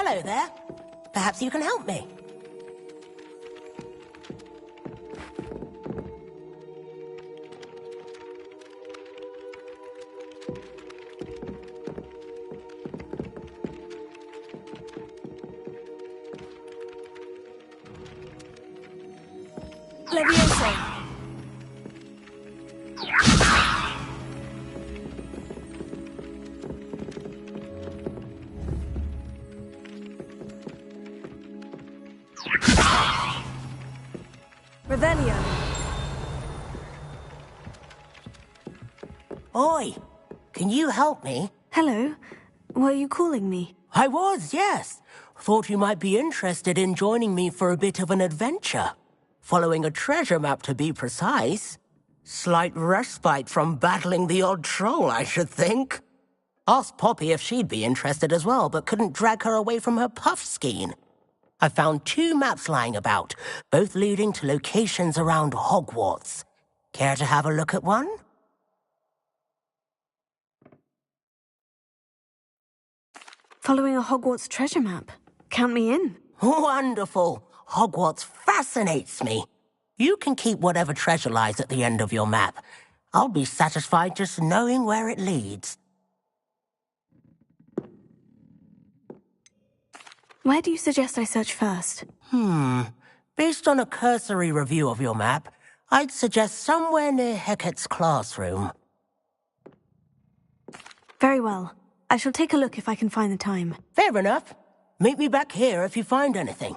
Hello there. Perhaps you can help me. Oi, can you help me? Hello. Were you calling me? I was, yes. Thought you might be interested in joining me for a bit of an adventure. Following a treasure map, to be precise. Slight respite from battling the odd troll, I should think. Asked Poppy if she'd be interested as well, but couldn't drag her away from her puff skein. I found 2 maps lying about, both leading to locations around Hogwarts. Care to have a look at one? Following a Hogwarts treasure map. Count me in. Wonderful. Hogwarts fascinates me. You can keep whatever treasure lies at the end of your map. I'll be satisfied just knowing where it leads. Where do you suggest I search first? Based on a cursory review of your map, I'd suggest somewhere near Hecat's classroom. Very well. I shall take a look if I can find the time. Fair enough. Meet me back here if you find anything.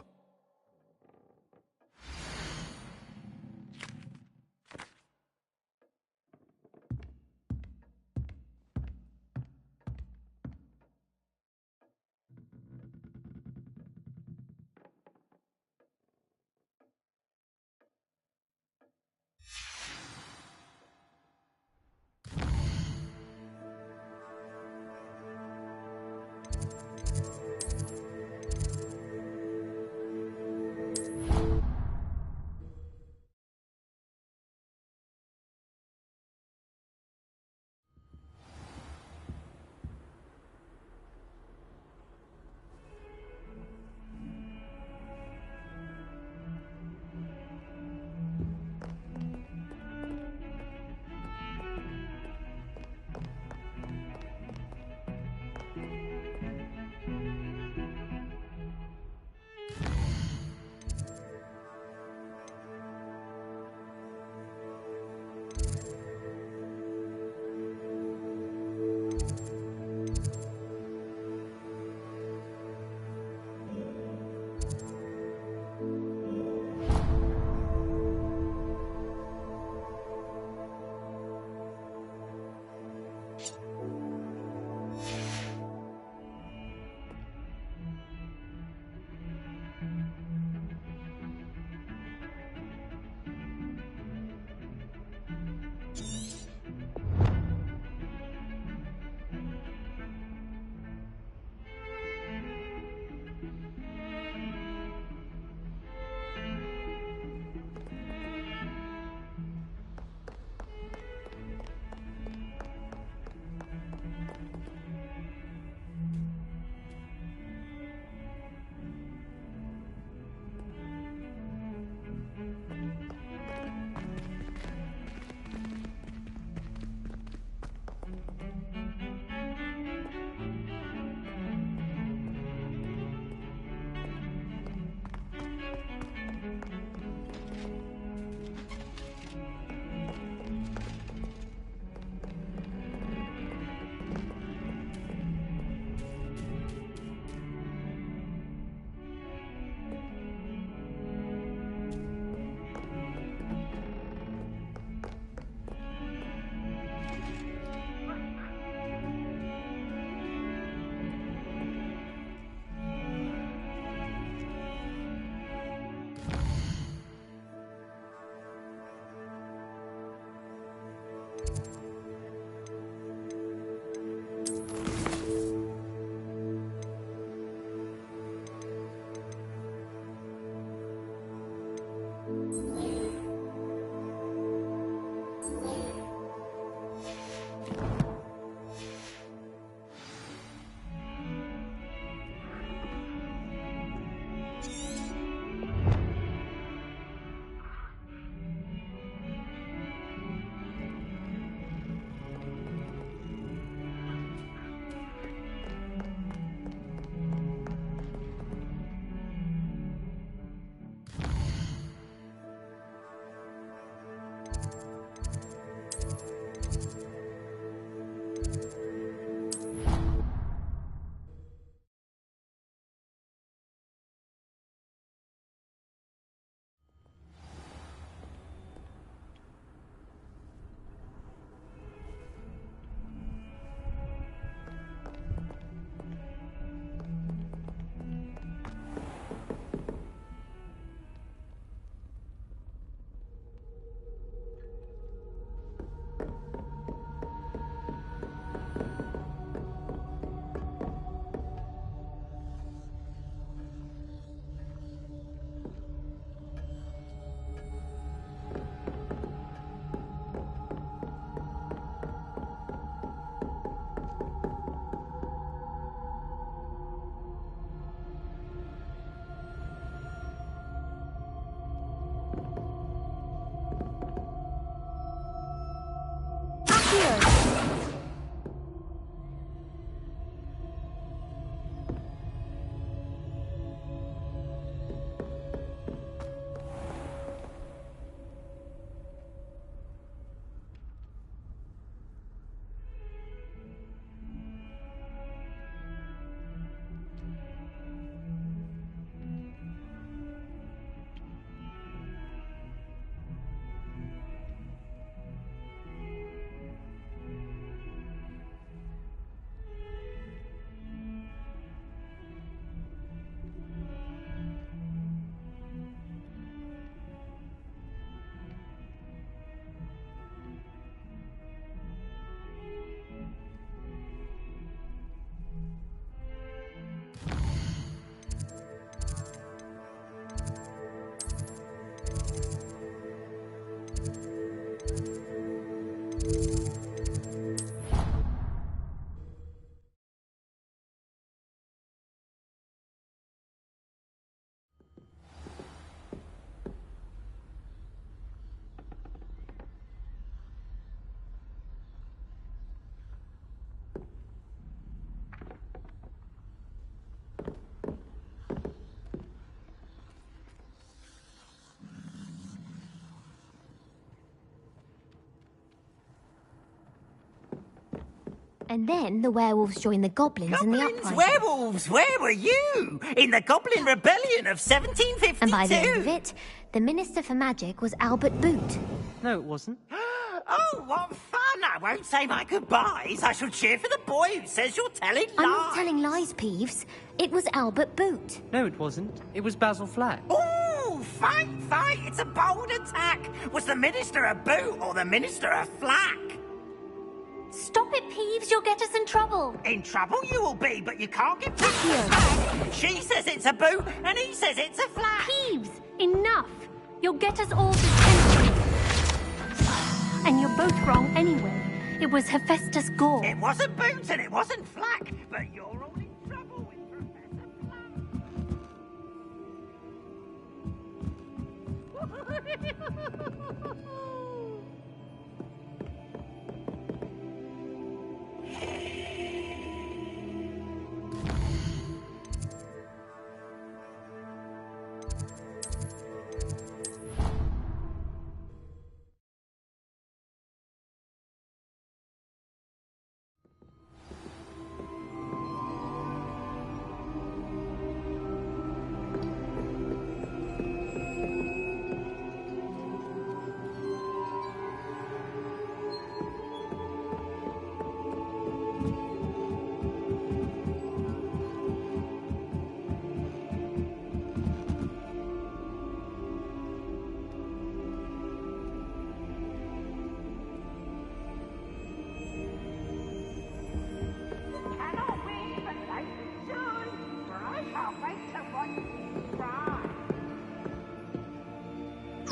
And then the werewolves joined the goblins in the Goblins, uprising. werewolves, where were you? In the Goblin Rebellion of 1752. And by the end of it, the Minister for Magic was Albert Boot. No, it wasn't. Oh, what fun! I won't say my goodbyes. I shall cheer for the boy who says you're telling lies. I'm not telling lies, Peeves. It was Albert Boot. No, it wasn't. It was Basil Flack. Ooh, fight, fight! It's a bold attack. Was the Minister a boot or the Minister a flack? Stop it, Peeves. You'll get us in trouble. In trouble you will be, but you can't get past the flag. She says it's a boot, and he says it's a flack. Peeves, enough. You'll get us all detention. And you're both wrong anyway. It was Hephaestus Gore. It wasn't boot and it wasn't flack, but you're all in trouble with Professor Flack.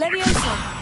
Leviosa!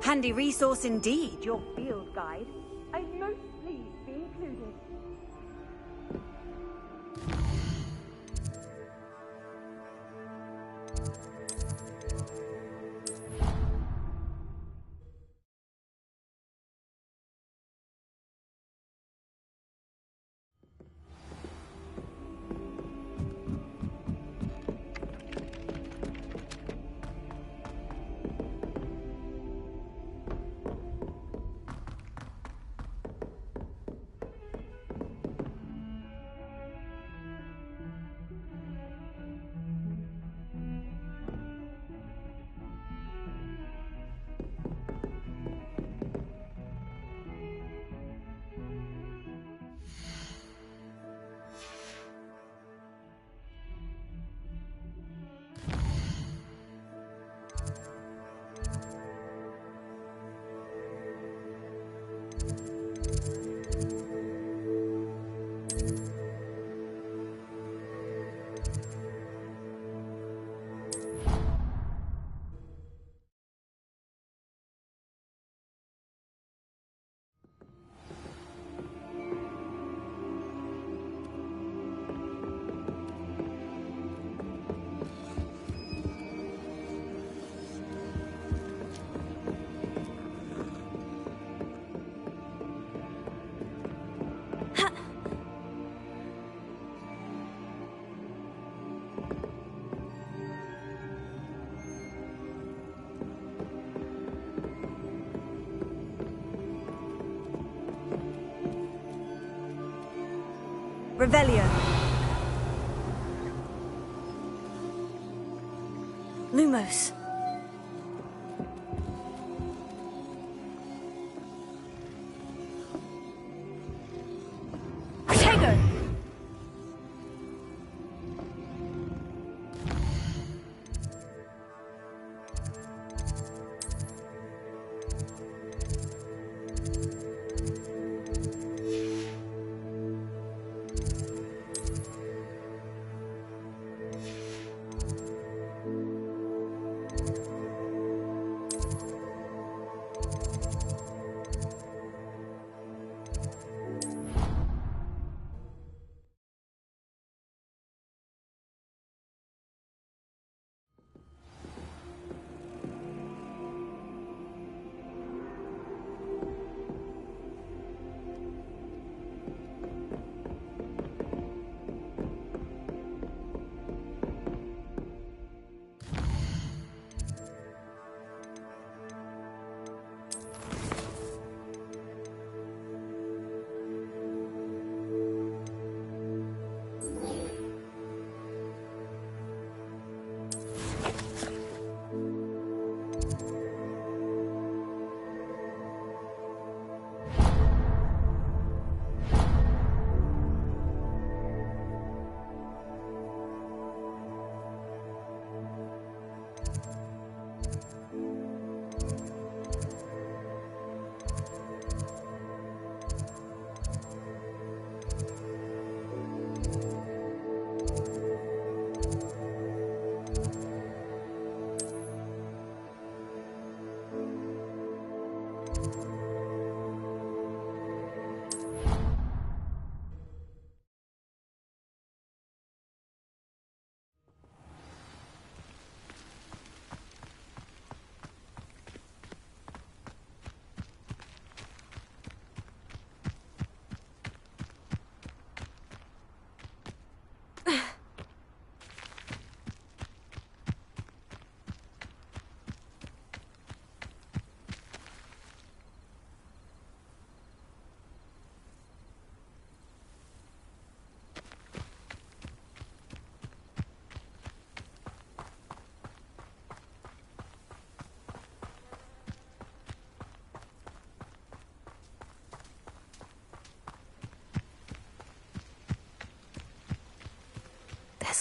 Handy resource indeed, your field guide. I'm most pleased to be included. Revelio. Lumos. Tego.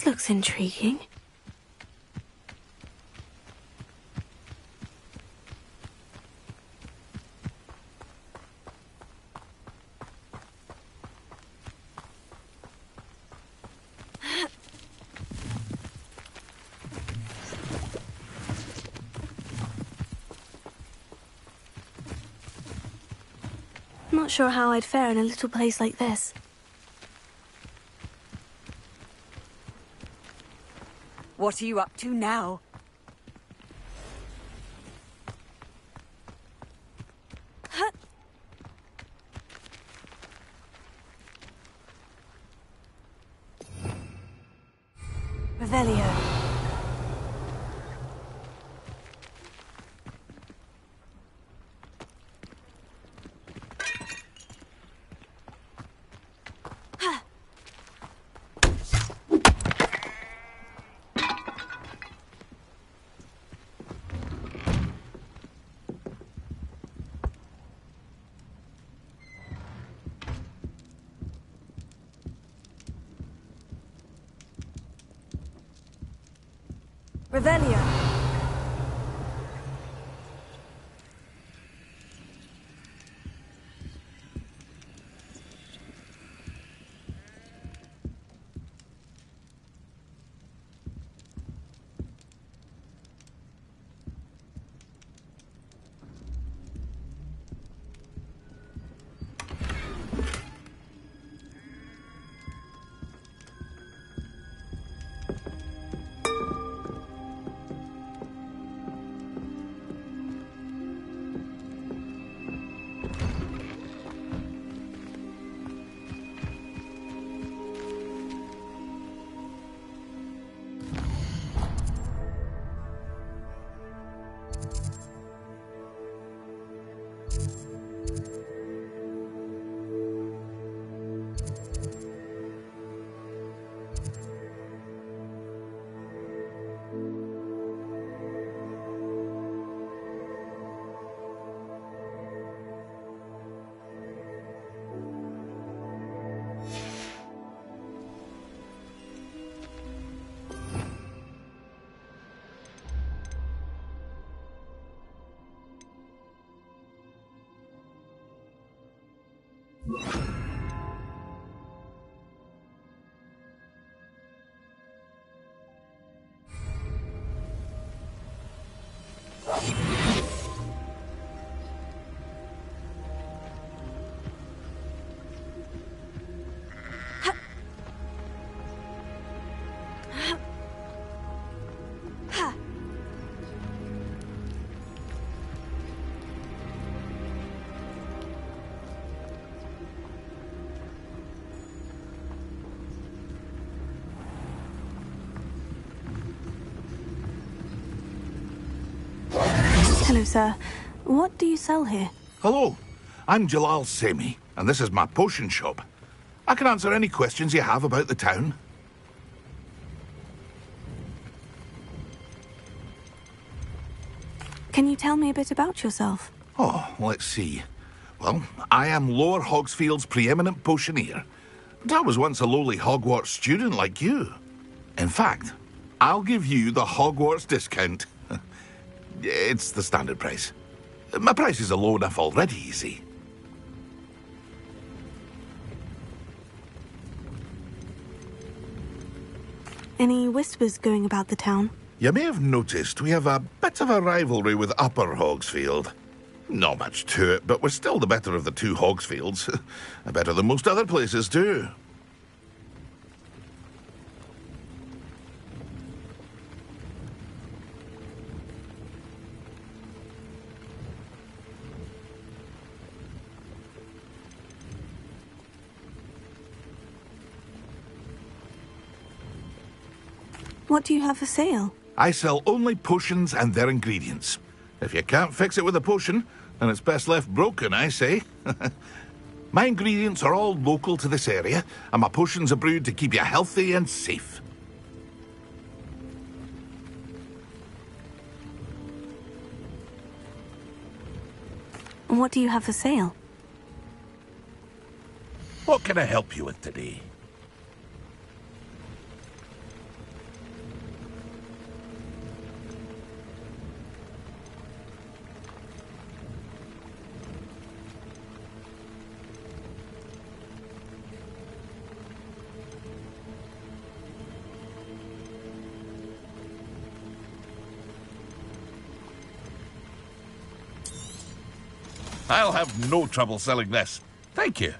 This looks intriguing. Not sure how I'd fare in a little place like this. What are you up to now? Revelio. Revelio. Hello, sir. What do you sell here? Hello, I'm Jalal Semi, and this is my potion shop. I can answer any questions you have about the town. Can you tell me a bit about yourself? Oh, let's see. Well, I am Lower Hogsfield's preeminent potioneer. But I was once a lowly Hogwarts student like you. In fact, I'll give you the Hogwarts discount. It's the standard price. My prices are low enough already, you see. Any whispers going about the town? You may have noticed we have a bit of a rivalry with Upper Hogsfield. Not much to it, but we're still the better of the two Hogsfields. Better than most other places, too. What do you have for sale? I sell only potions and their ingredients. If you can't fix it with a potion, then it's best left broken, I say. My ingredients are all local to this area, and my potions are brewed to keep you healthy and safe. What do you have for sale? What can I help you with today? I'll have no trouble selling this. Thank you.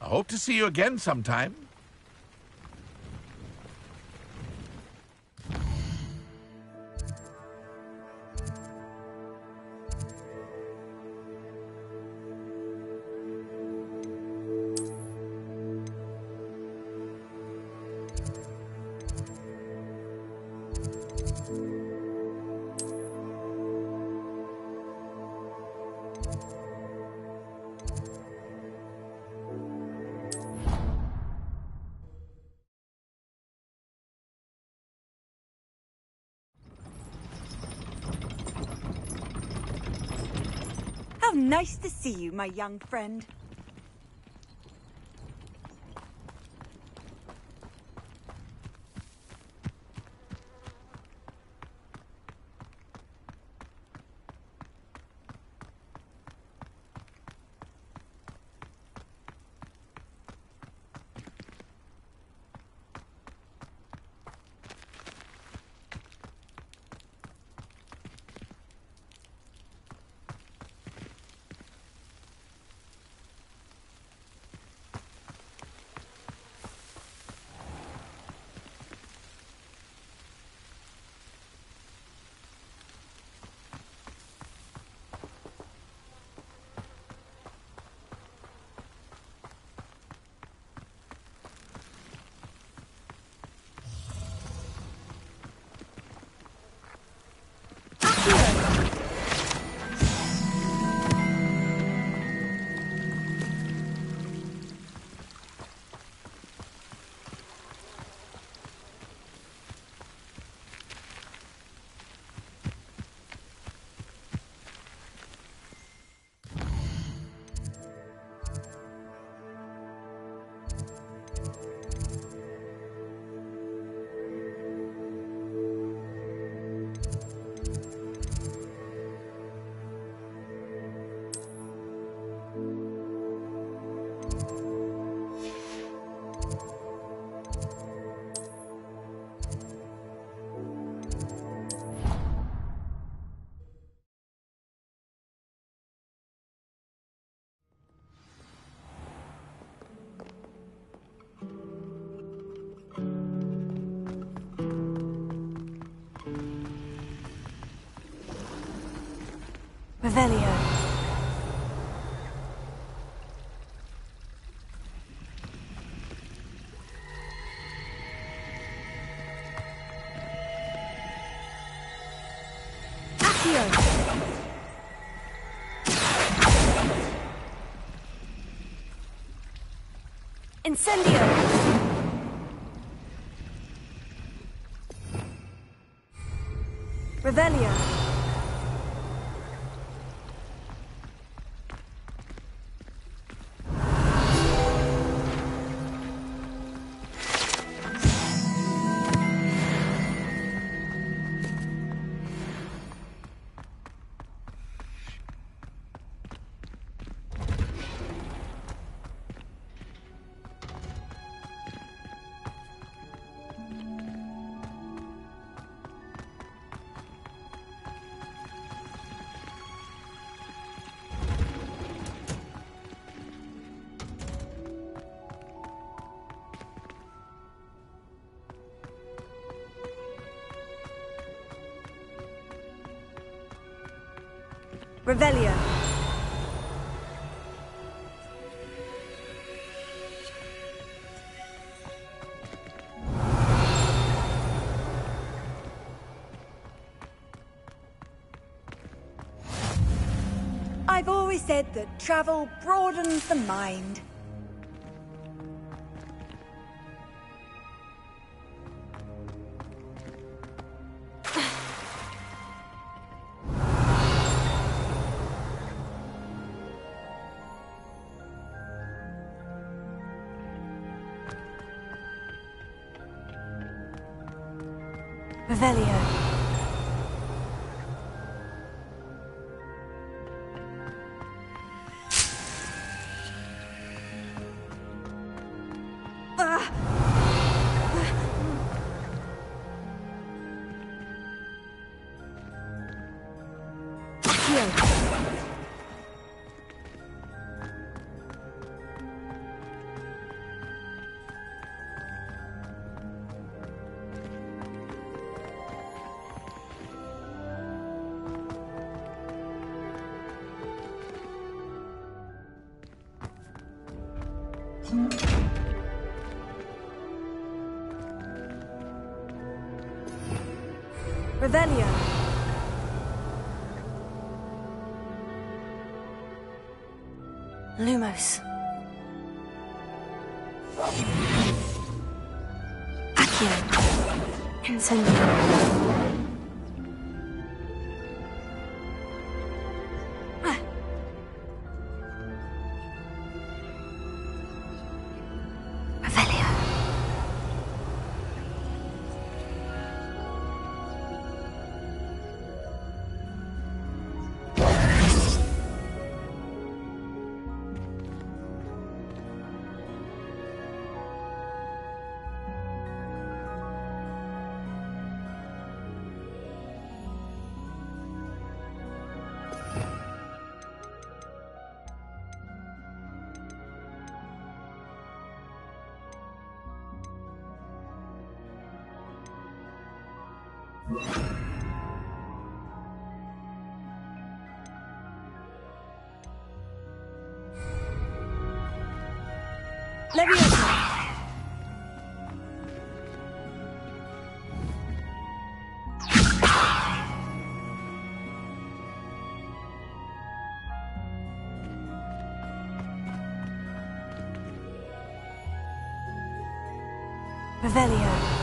I hope to see you again sometime. How nice to see you, my young friend. Revelio. Accio. Incendio. Revelio. Revelio. I've always said that travel broadens the mind. Revelio. Revelio. Lumos. Accio. Incendio. Revelio.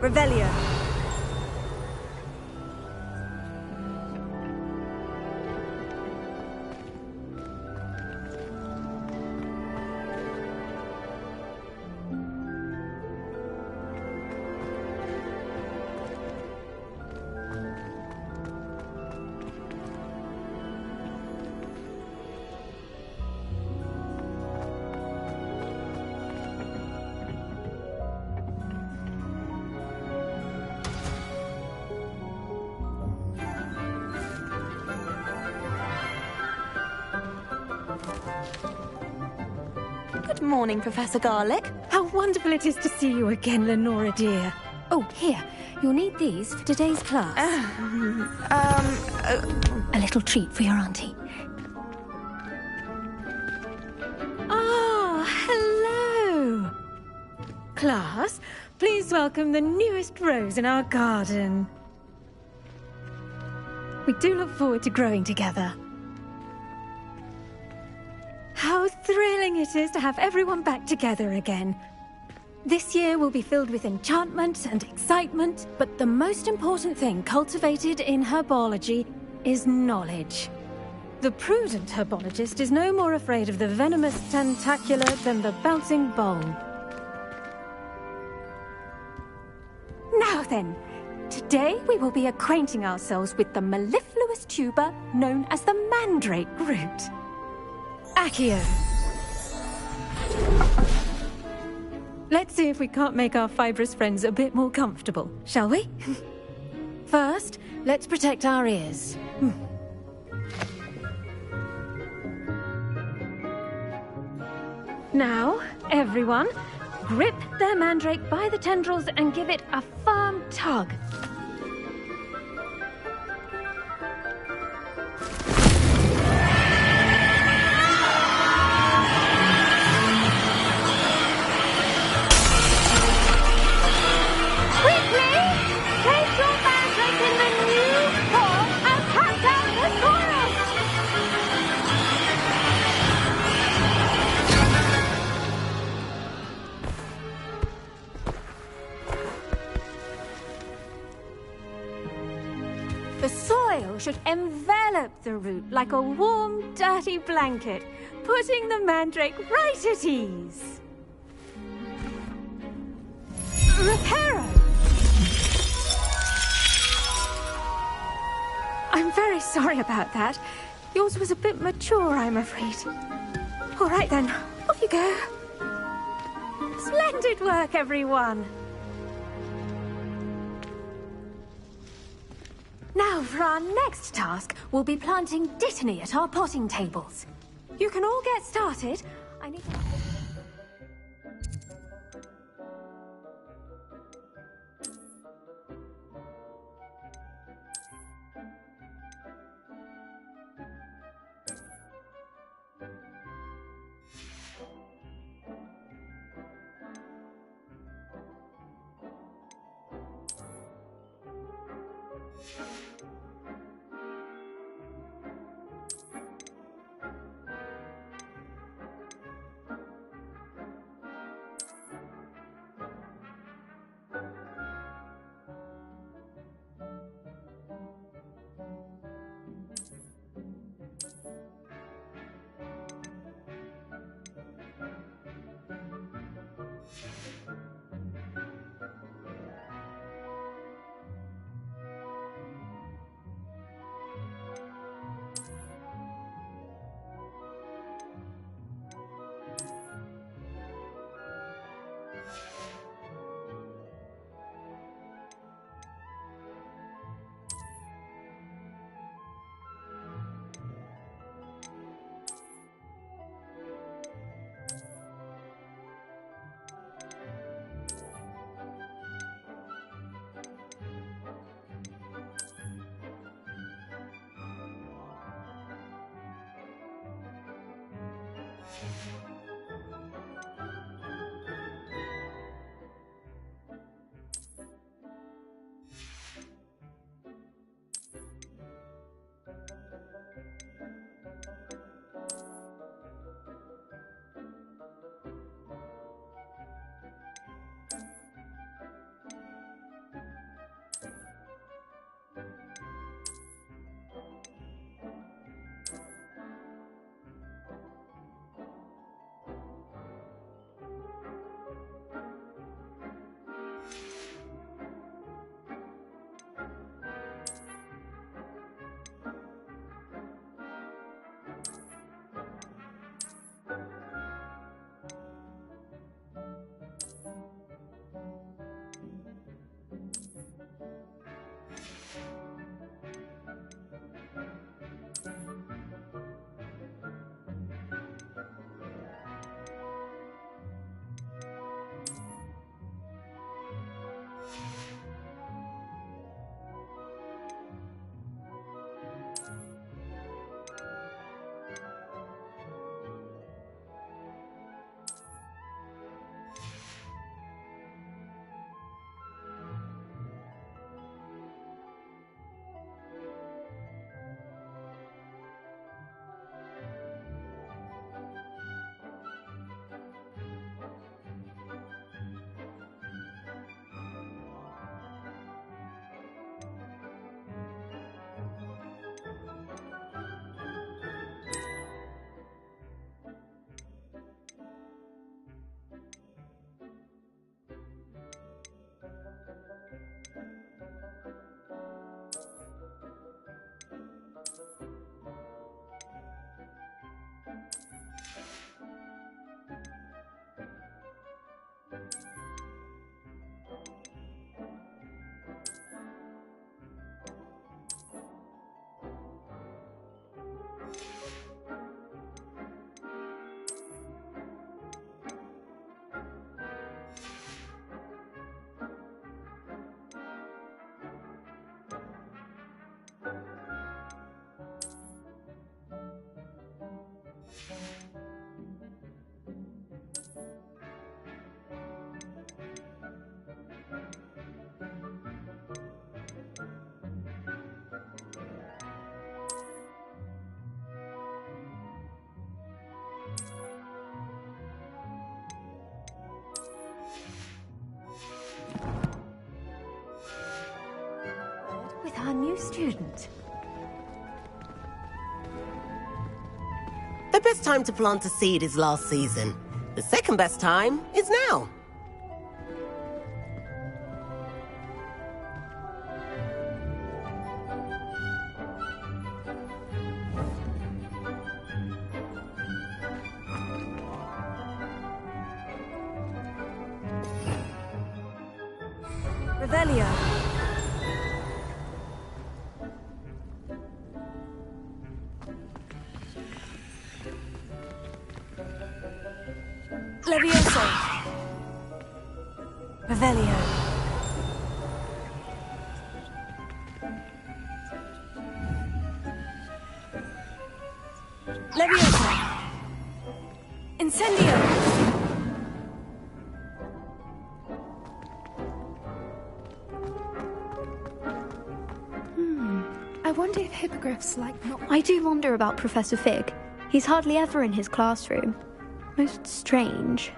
Revelio. Good morning, Professor Garlick. How wonderful it is to see you again, Lenora dear. Oh, here. You'll need these for today's class. A little treat for your auntie. Ah, hello! Class, please welcome the newest rose in our garden. We do look forward to growing together. How thrilling it is to have everyone back together again. This year will be filled with enchantment and excitement, but the most important thing cultivated in herbology is knowledge. The prudent herbologist is no more afraid of the venomous tentacula than the bouncing bowl. Now then, today we will be acquainting ourselves with the mellifluous tuber known as the mandrake root. Accio. Let's see if we can't make our fibrous friends a bit more comfortable, shall we? First, let's protect our ears. Now, everyone, grip their mandrake by the tendrils and give it a firm tug. The soil should envelop the root like a warm, dirty blanket, putting the mandrake right at ease. Reparo! I'm very sorry about that. Yours was a bit mature, I'm afraid. All right then, off you go. Splendid work, everyone. Now, for our next task, we'll be planting dittany at our potting tables. You can all get started. I need to... new student. The best time to plant a seed is last season. The second best time is now. Revelio. Levioso. Revelio. Levioso. Incendio. I wonder if hippogriffs I do wonder about Professor Fig. He's hardly ever in his classroom. Most strange.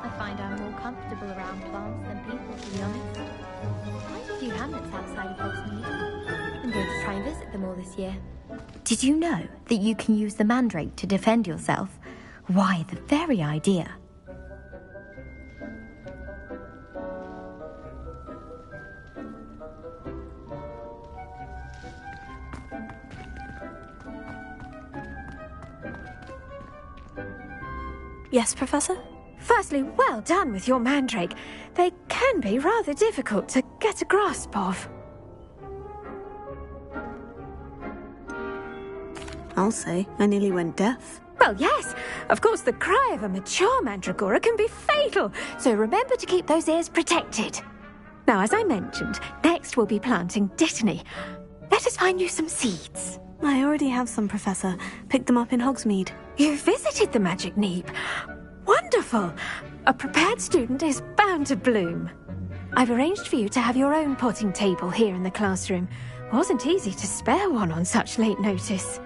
I find I'm more comfortable around plants than people, to be honest. Quite a few hamlets outside of Hogsmeade. I'm going to try and visit them all this year. Did you know that you can use the mandrake to defend yourself? Why, the very idea. Yes, Professor? Firstly, well done with your mandrake. They can be rather difficult to get a grasp of. I'll say, I nearly went deaf. Well, yes. Of course, the cry of a mature mandragora can be fatal, so remember to keep those ears protected. Now, as I mentioned, next we'll be planting dittany. Let us find you some seeds. I already have some, Professor. Picked them up in Hogsmeade. You visited the Magic Neep. Wonderful. A prepared student is bound to bloom. I've arranged for you to have your own potting table here in the classroom. Wasn't easy to spare one on such late notice.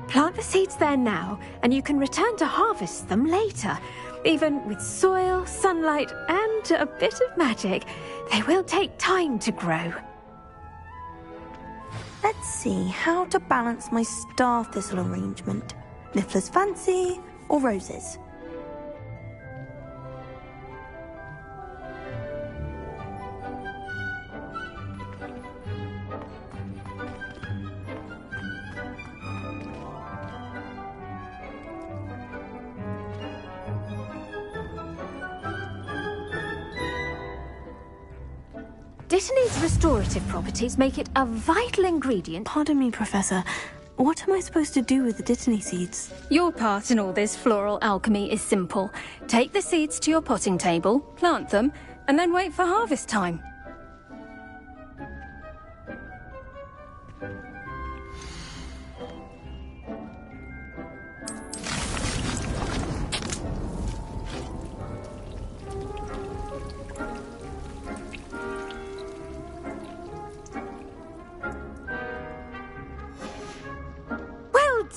Plant the seeds there now, and you can return to harvest them later. Even with soil, sunlight, and a bit of magic, they will take time to grow. Let's see how to balance my star thistle arrangement. Niffler's fancy or roses? Dittany's restorative properties make it a vital ingredient. Pardon me, Professor. What am I supposed to do with the dittany seeds? Your part in all this floral alchemy is simple. Take the seeds to your potting table, plant them, and then wait for harvest time.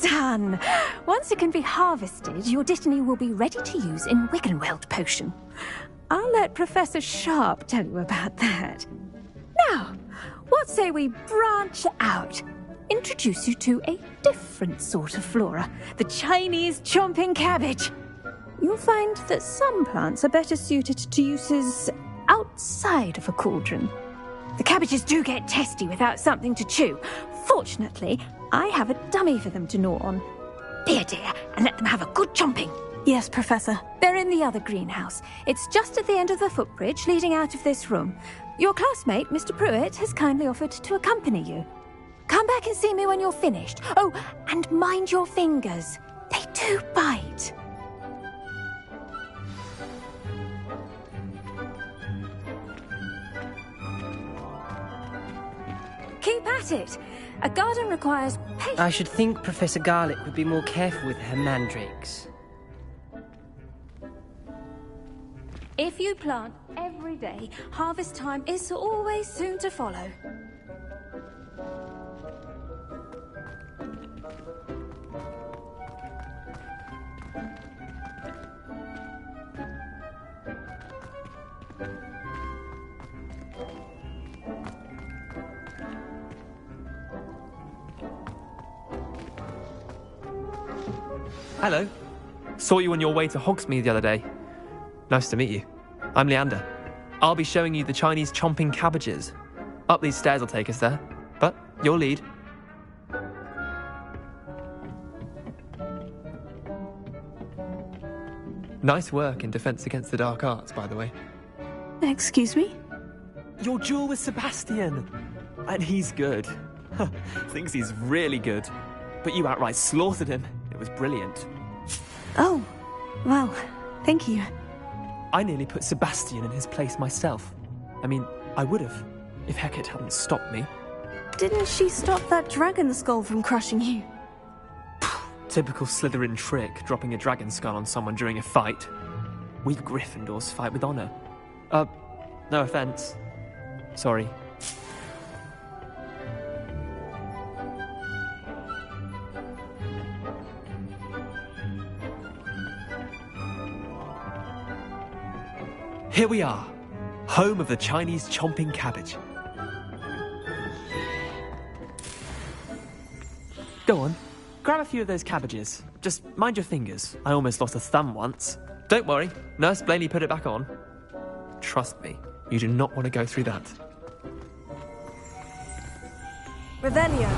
Done! Once it can be harvested, your dittany will be ready to use in Wiggenweld potion. I'll let Professor Sharp tell you about that. Now, what say we branch out? Introduce you to a different sort of flora, the Chinese chomping cabbage. You'll find that some plants are better suited to uses outside of a cauldron. The cabbages do get testy without something to chew. Fortunately, I have a dummy for them to gnaw on. Be a dear and let them have a good chomping. Yes, Professor. They're in the other greenhouse. It's just at the end of the footbridge leading out of this room. Your classmate, Mr. Pruitt, has kindly offered to accompany you. Come back and see me when you're finished. Oh, and mind your fingers. They do bite. Keep at it. A garden requires patience. I should think Professor Garlick would be more careful with her mandrakes. If you plant every day, harvest time is always soon to follow. Hello. Saw you on your way to Hogsmeade the other day. Nice to meet you. I'm Leander. I'll be showing you the Chinese chomping cabbages. Up these stairs will take us there, but you'll lead. Nice work in Defense Against the Dark Arts, by the way. Excuse me? Your duel with Sebastian! And he's good. Thinks he's really good. But you outright slaughtered him. It was brilliant. Oh, well, thank you. I nearly put Sebastian in his place myself. I mean, I would have, if Hecate hadn't stopped me. Didn't she stop that dragon skull from crushing you? Typical Slytherin trick, dropping a dragon skull on someone during a fight. We Gryffindors fight with honor. No offense. Sorry. Here we are, home of the Chinese chomping cabbage. Go on, grab a few of those cabbages. Just mind your fingers. I almost lost a thumb once. Don't worry, Nurse Blaney put it back on. Trust me, you do not want to go through that. Revelio.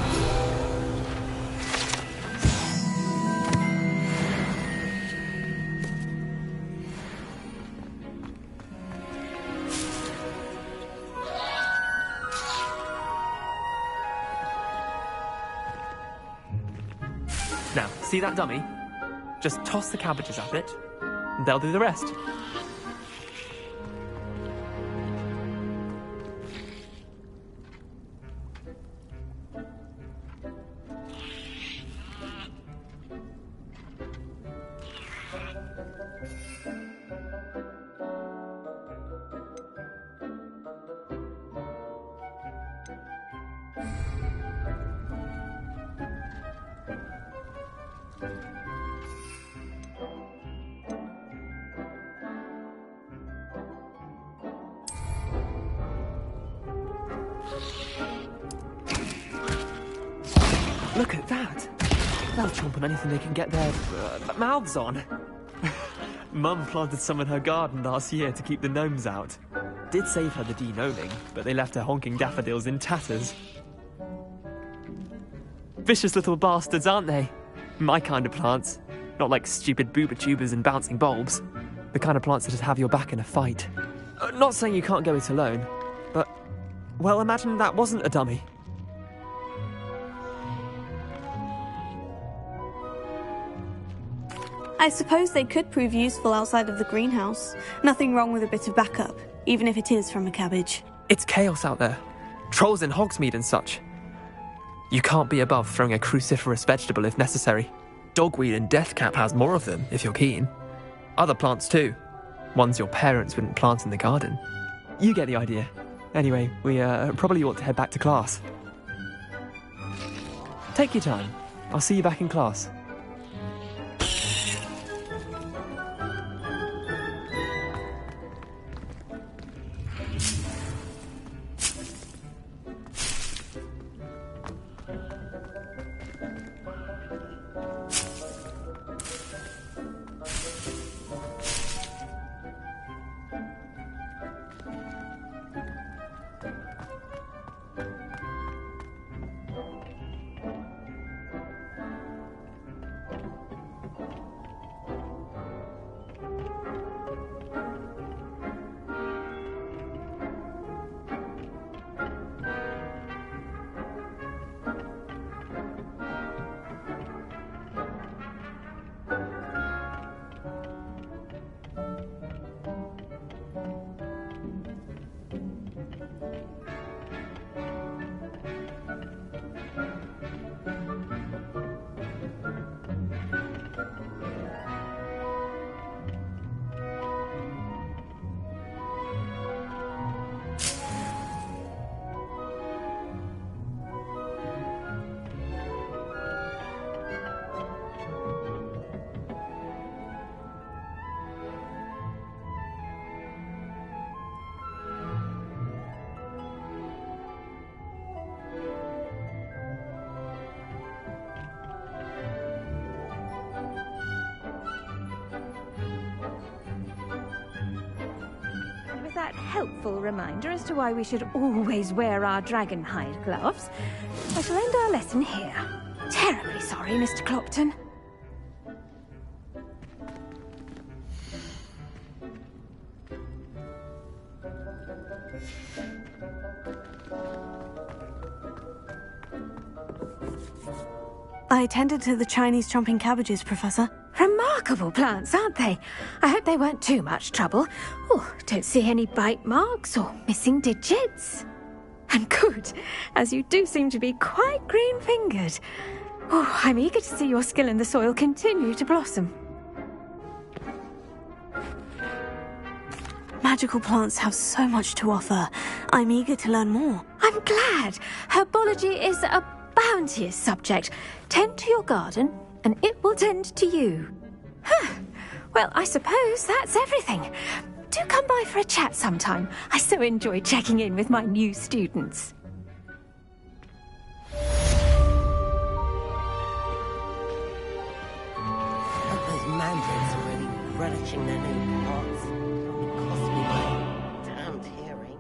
Now, see that dummy? Just toss the cabbages at it, and they'll do the rest. Look at that! They'll chomp on anything they can get their mouths on. Mum planted some in her garden last year to keep the gnomes out. Did save her the de-gnoming, but they left her honking daffodils in tatters. Vicious little bastards, aren't they? My kind of plants. Not like stupid booba tubers and bouncing bulbs. The kind of plants that'd have your back in a fight. Not saying you can't go it alone, but... well, imagine that wasn't a dummy. I suppose they could prove useful outside of the greenhouse. Nothing wrong with a bit of backup, even if it is from a cabbage. It's chaos out there. Trolls in Hogsmeade and such. You can't be above throwing a cruciferous vegetable if necessary. Dogweed and deathcap has more of them, if you're keen. Other plants too. Ones your parents wouldn't plant in the garden. You get the idea. Anyway, we probably ought to head back to class. Take your time. I'll see you back in class. for that helpful reminder as to why we should always wear our dragon hide gloves. I shall end our lesson here. Terribly sorry, Mr. Clopton. I attended to the Chinese chomping cabbages, Professor. Remarkable plants, aren't they? I hope they weren't too much trouble. Oh, don't see any bite marks or missing digits. And good, as you do seem to be quite green-fingered. Oh, I'm eager to see your skill in the soil continue to blossom. Magical plants have so much to offer. I'm eager to learn more. I'm glad. Herbology is a bounteous subject. Tend to your garden, and it will tend to you. Huh. Well, I suppose that's everything. Do come by for a chat sometime. I so enjoy checking in with my new students. Hope those mandrakes are really relishing their new pots. It cost me my damned hearing.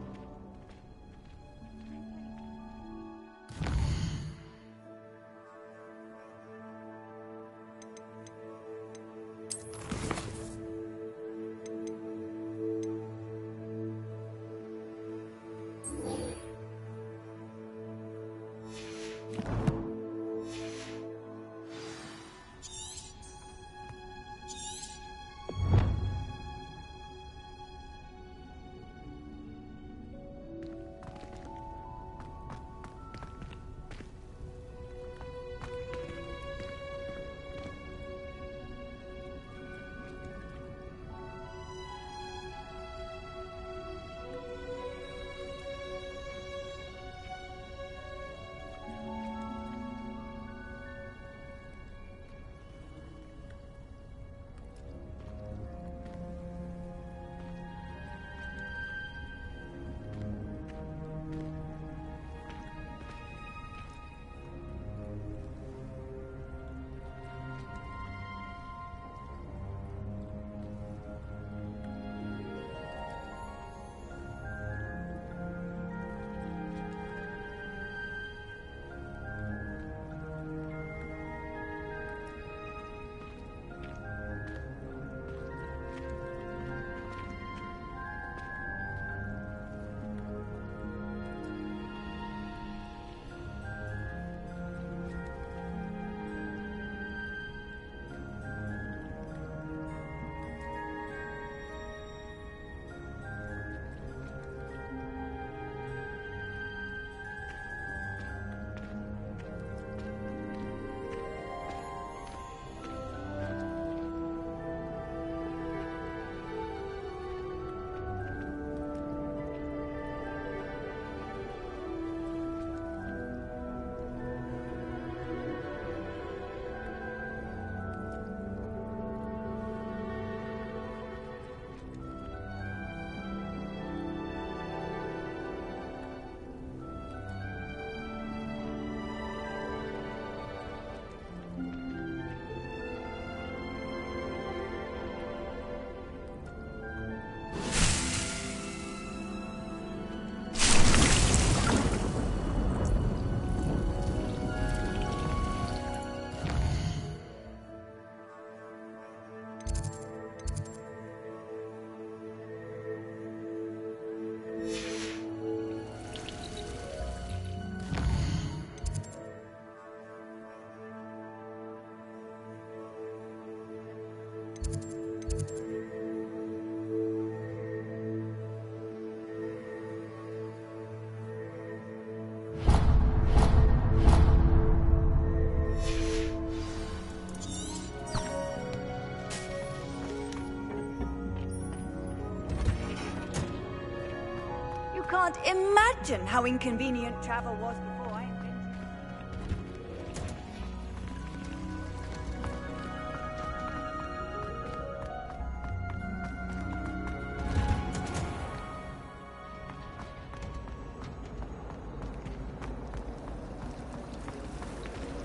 Can't imagine how inconvenient travel was before I invented it.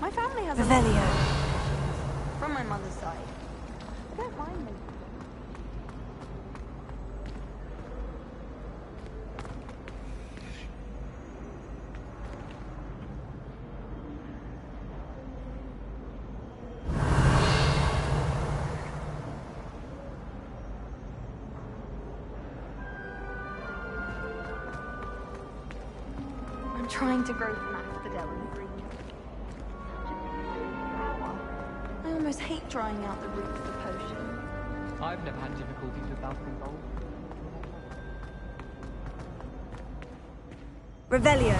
My family has Revelio. From my mother's side. I don't mind them. I'm trying to grow some asphodel and green. I almost hate drying out the roots of the potion. I've never had difficulties with bouncing balls. Revelio.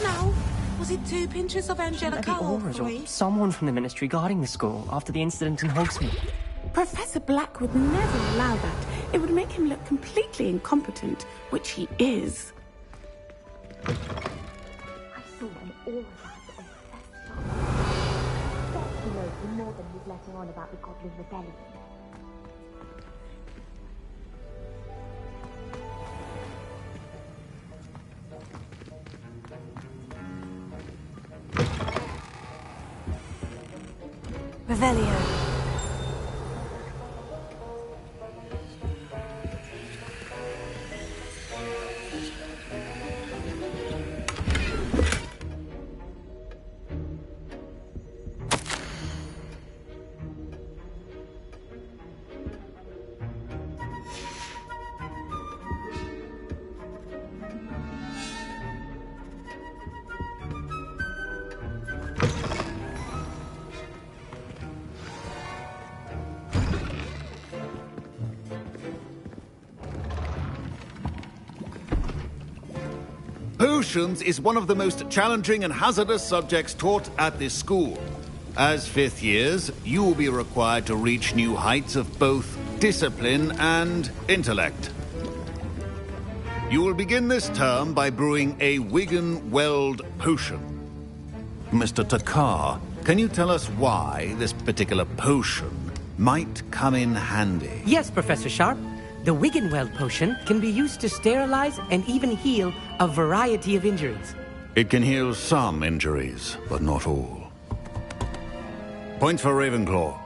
Now, was it 2 pinches of Angelica Maybe or Aura's 3? or someone from the ministry guarding the school after the incident in Hogsmeade. Professor Black would never allow that. It would make him look completely incompetent, which he is. I saw an aura obsessed on. Bet he knows more than he's letting on about the Goblin Rebellion. Revelio. Potions is one of the most challenging and hazardous subjects taught at this school. As 5th years, you will be required to reach new heights of both discipline and intellect. You will begin this term by brewing a Wigan-Weld potion. Mr. Takar, can you tell us why this particular potion might come in handy? Yes, Professor Sharp. The Wigan-Weld potion can be used to sterilize and even heal a variety of injuries. It can heal some injuries, but not all. Points for Ravenclaw.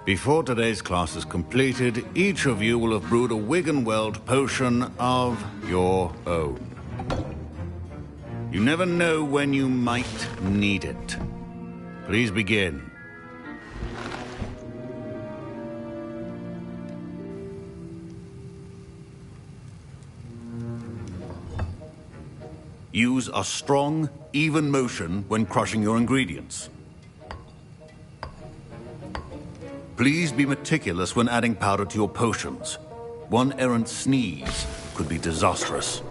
Before today's class is completed, each of you will have brewed a Wigan-Weld potion of your own. You never know when you might need it. Please begin. Use a strong, even motion when crushing your ingredients. Please be meticulous when adding powder to your potions. One errant sneeze could be disastrous.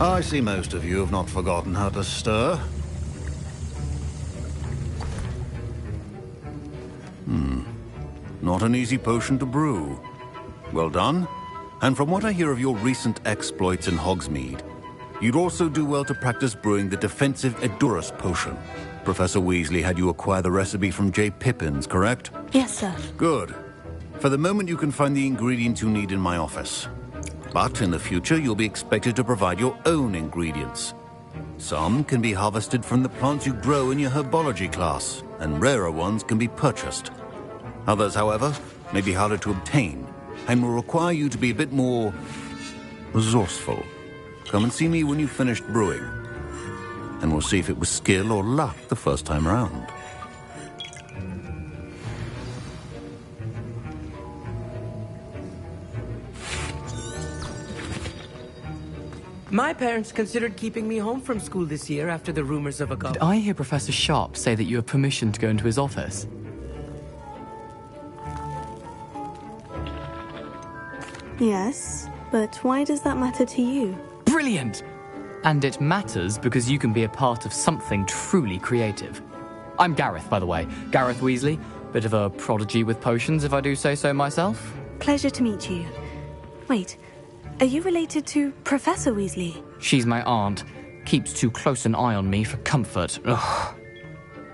I see most of you have not forgotten how to stir. Not an easy potion to brew. Well done. And from what I hear of your recent exploits in Hogsmeade, you'd also do well to practice brewing the defensive Edurus potion. Professor Weasley had you acquire the recipe from J. Pippins, correct? Yes, sir. Good. For the moment, you can find the ingredients you need in my office. But in the future, you'll be expected to provide your own ingredients. Some can be harvested from the plants you grow in your herbology class, and rarer ones can be purchased. Others, however, may be harder to obtain, and will require you to be a bit more resourceful. Come and see me when you've finished brewing, and we'll see if it was skill or luck the first time around. My parents considered keeping me home from school this year after the rumors of a Did I hear Professor Sharp say that you have permission to go into his office? Yes, but why does that matter to you? Brilliant! And it matters because you can be a part of something truly creative. I'm Gareth, by the way. Gareth Weasley. Bit of a prodigy with potions, if I do say so myself. Pleasure to meet you. Wait, are you related to Professor Weasley? She's my aunt. Keeps too close an eye on me for comfort. Ugh.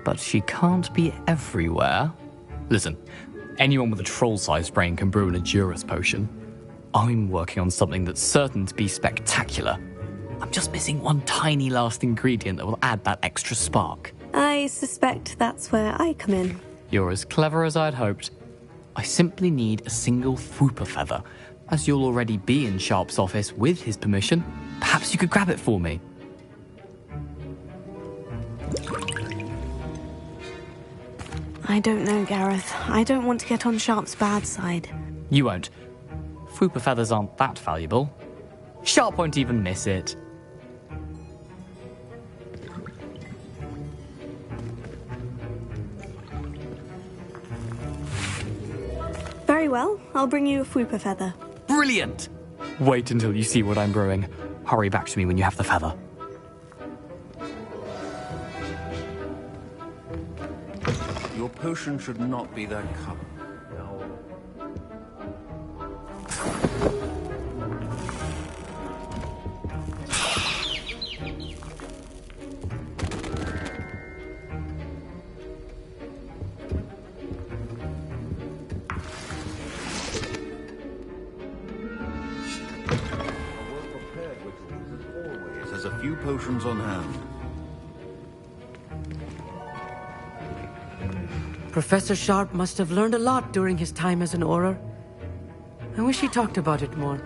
But she can't be everywhere. Listen, Anyone with a troll-sized brain can brew an Edurus potion. I'm working on something that's certain to be spectacular. I'm just missing one tiny last ingredient that will add that extra spark. I suspect that's where I come in. You're as clever as I'd hoped. I simply need a single Fwooper feather. As you'll already be in Sharp's office with his permission, perhaps you could grab it for me. I don't know, Gareth. I don't want to get on Sharp's bad side. You won't. Fwooper feathers aren't that valuable. Sharp won't even miss it. Very well. I'll bring you a Fwooper feather. Brilliant! Wait until you see what I'm brewing. Hurry back to me when you have the feather. Your potion should not be that color. Has a few potions on hand. Professor Sharp must have learned a lot during his time as an Auror. I wish he talked about it more.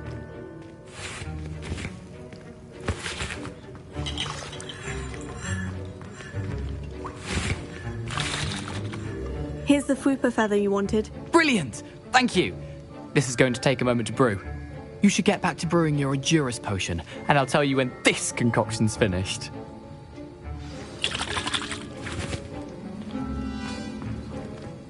Here's the Fwooper feather you wanted. Brilliant! Thank you! This is going to take a moment to brew. You should get back to brewing your Edurus potion, and I'll tell you when this concoction's finished.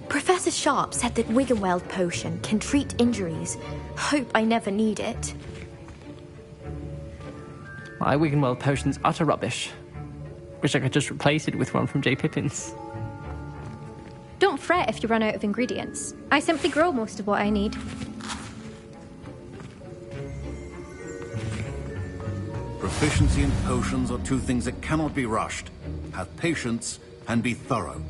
Professor Sharp said that Wiggenweld potion can treat injuries. Hope I never need it. My Wiggenweld potion's utter rubbish. Wish I could just replace it with one from J. Pippin's. Don't fret if you run out of ingredients. I simply grow most of what I need. Proficiency in potions are two things that cannot be rushed. Have patience and be thorough.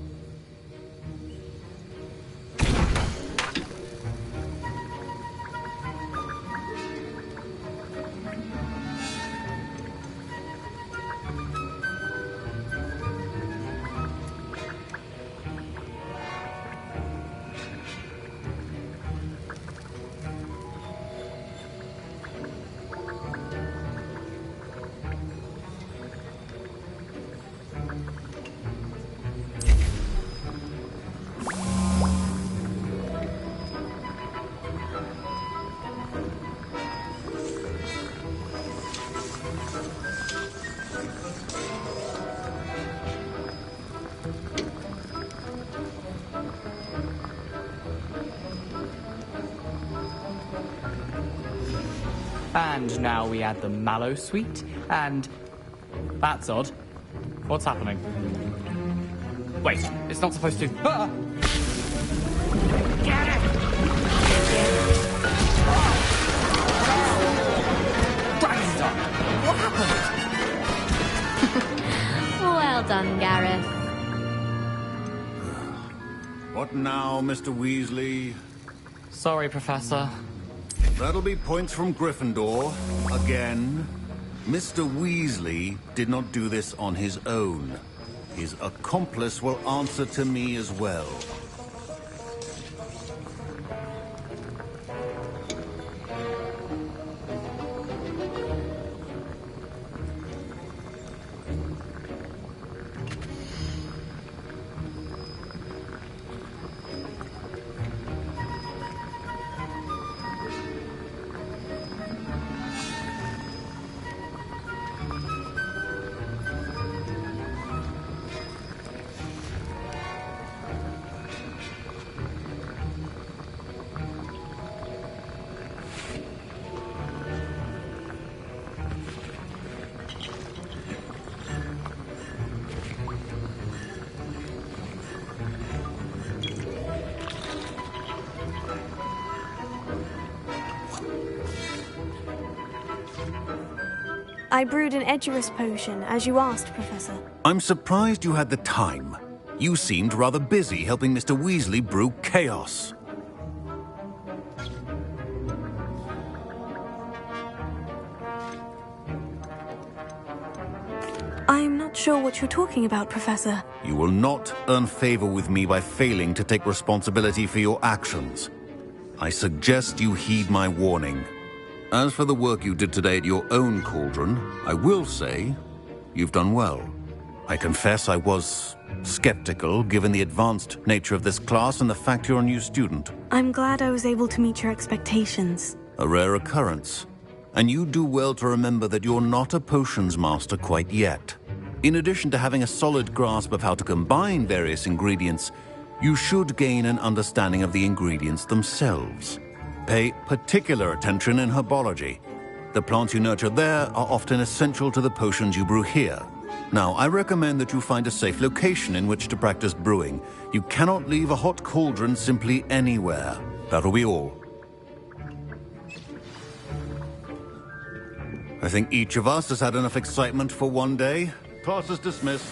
And now we add the mallow sweet, and... That's odd. What's happening? Wait, it's not supposed to... Ah! Get it! Dragon's What happened? Well done, Gareth. What now, Mr. Weasley? Sorry, Professor. That'll be points from Gryffindor. Again. Mr. Weasley did not do this on his own. His accomplice will answer to me as well. I brewed an Edurus potion, as you asked, Professor. I'm surprised you had the time. You seemed rather busy helping Mr. Weasley brew chaos. sure what you're talking about, Professor. You will not earn favor with me by failing to take responsibility for your actions. I suggest you heed my warning. As for the work you did today at your own cauldron, I will say you've done well. I confess I was skeptical, given the advanced nature of this class and the fact you're a new student. I'm glad I was able to meet your expectations. A rare occurrence. And you do well to remember that you're not a potions master quite yet. In addition to having a solid grasp of how to combine various ingredients, you should gain an understanding of the ingredients themselves. Pay particular attention in herbology. The plants you nurture there are often essential to the potions you brew here. Now, I recommend that you find a safe location in which to practice brewing. You cannot leave a hot cauldron simply anywhere. That'll be all. I think each of us has had enough excitement for one day. Class is dismissed.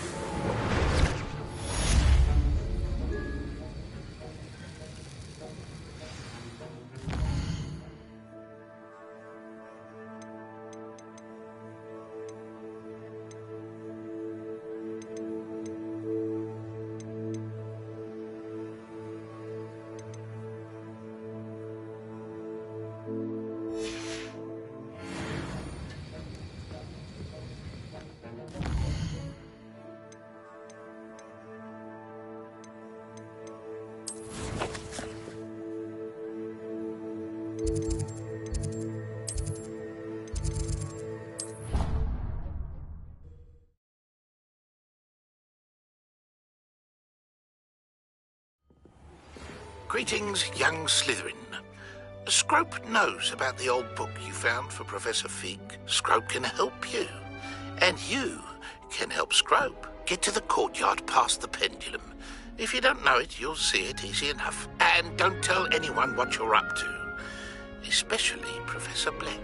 Greetings, young Slytherin. Scrope knows about the old book you found for Professor Fig. Scrope can help you. And you can help Scrope get to the courtyard past the pendulum. If you don't know it, you'll see it easy enough. And don't tell anyone what you're up to. Especially Professor Black.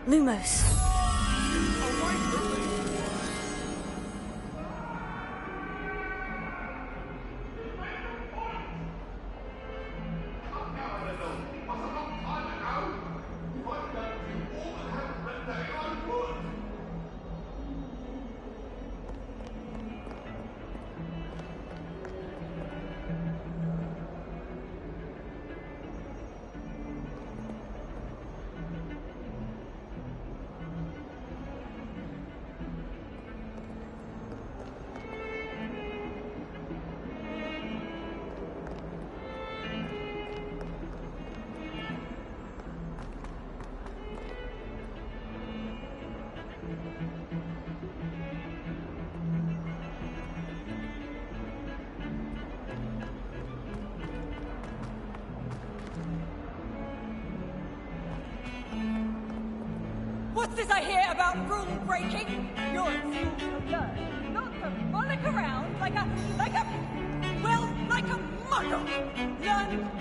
Lumos. What's this I hear about rule breaking? You're at school to learn, not to frolic around like a muggle. Learn.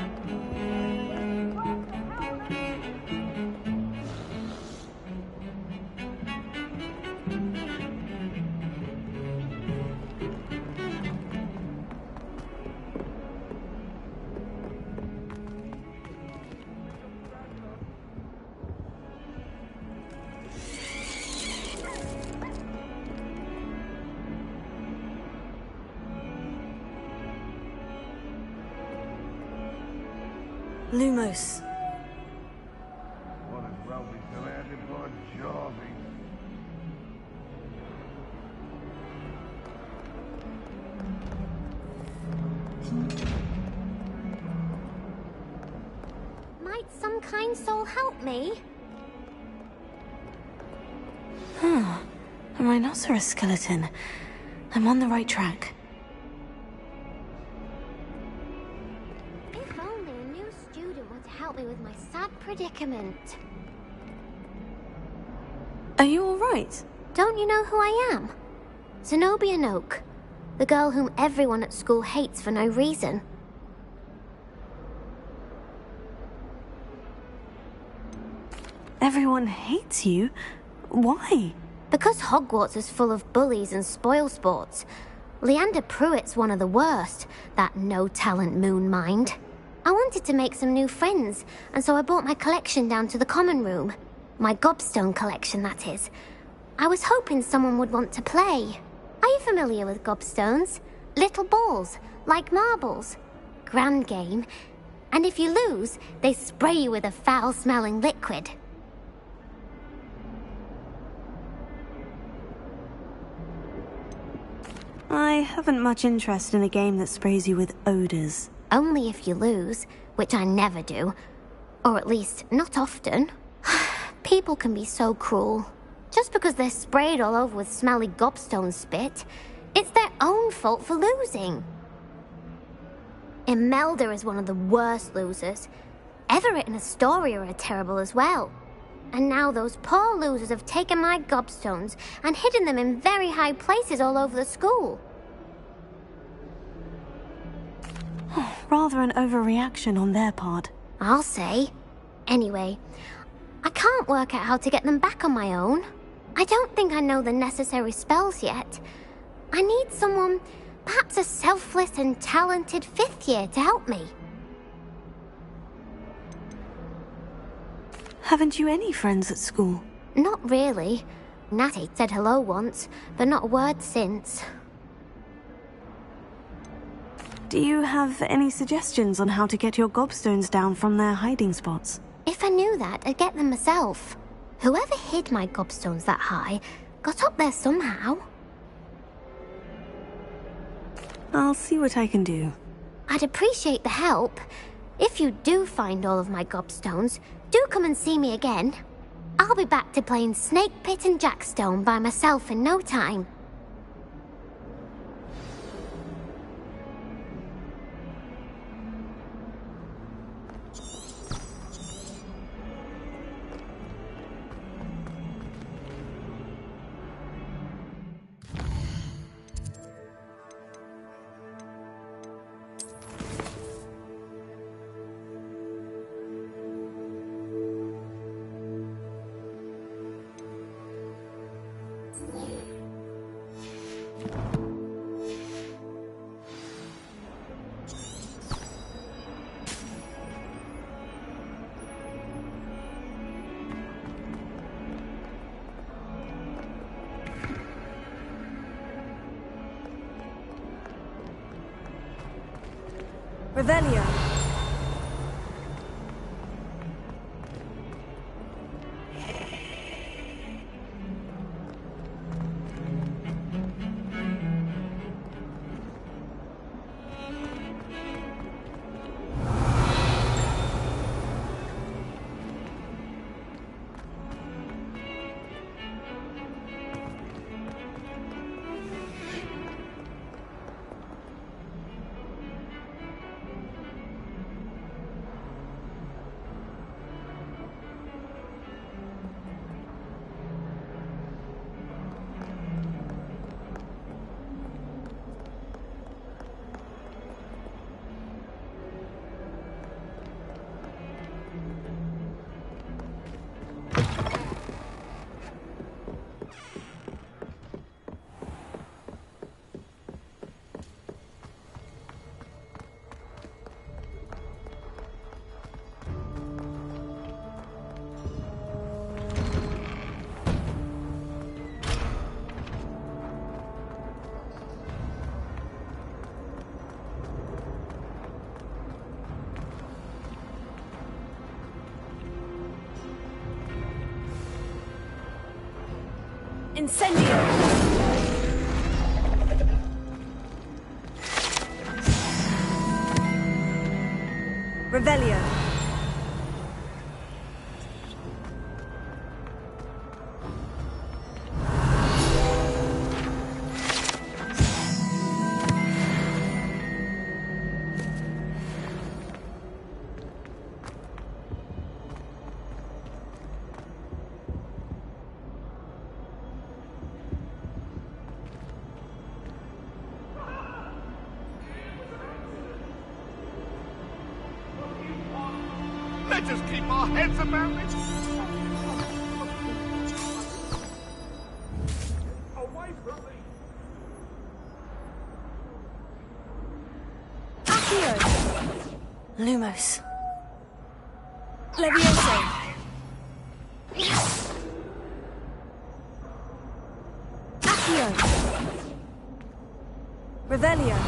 Lumos. What a rubbish surrounded by Jarvis. Might some kind soul help me? Huh. A rhinoceros skeleton. I'm on the right track. If only a new student were to help me with my predicament. Are you alright? Don't you know who I am? Zenobia Noak, the girl whom everyone at school hates for no reason. Everyone hates you? Why? Because Hogwarts is full of bullies and spoilsports. Leander Pruitt's one of the worst, that no-talent moon mind. I wanted to make some new friends, and so I brought my collection down to the common room. My gobstone collection, that is. I was hoping someone would want to play. Are you familiar with gobstones? Little balls, like marbles. Grand game. And if you lose, they spray you with a foul-smelling liquid. I haven't much interest in a game that sprays you with odors. Only if you lose, which I never do. Or at least, not often. People can be so cruel. Just because they're sprayed all over with smelly gobstone spit, it's their own fault for losing. Imelda is one of the worst losers. Everett and Astoria are terrible as well. And now those poor losers have taken my gobstones and hidden them in very high places all over the school. Rather an overreaction on their part. I'll say. Anyway, I can't work out how to get them back on my own. I don't think I know the necessary spells yet. I need someone, perhaps a selfless and talented fifth year to help me. Haven't you any friends at school? Not really. Natty said hello once, but not a word since. Do you have any suggestions on how to get your gobstones down from their hiding spots? If I knew that, I'd get them myself. Whoever hid my gobstones that high got up there somehow. I'll see what I can do. I'd appreciate the help. If you do find all of my gobstones, do come and see me again. I'll be back to playing Snake Pit and Jackstone by myself in no time. Revelio. Incendio! Revelio. Let us keep our heads about it. Away from me. Lumos. Levioso. Accio. Revelio.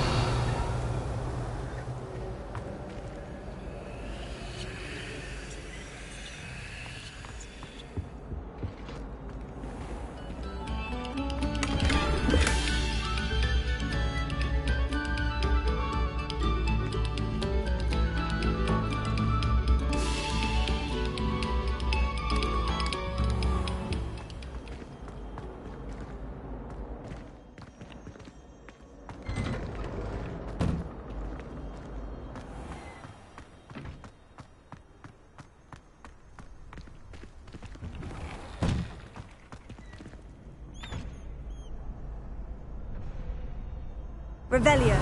Revelio.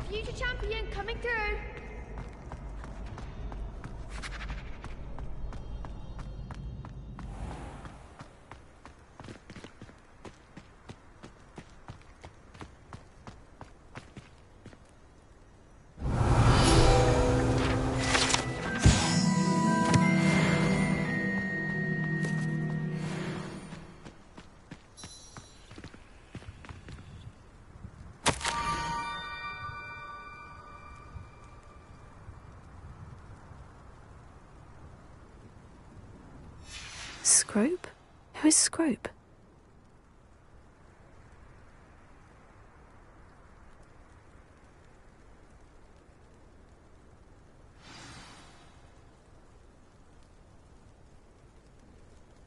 Future champion coming through. Scrope? Who is Scrope?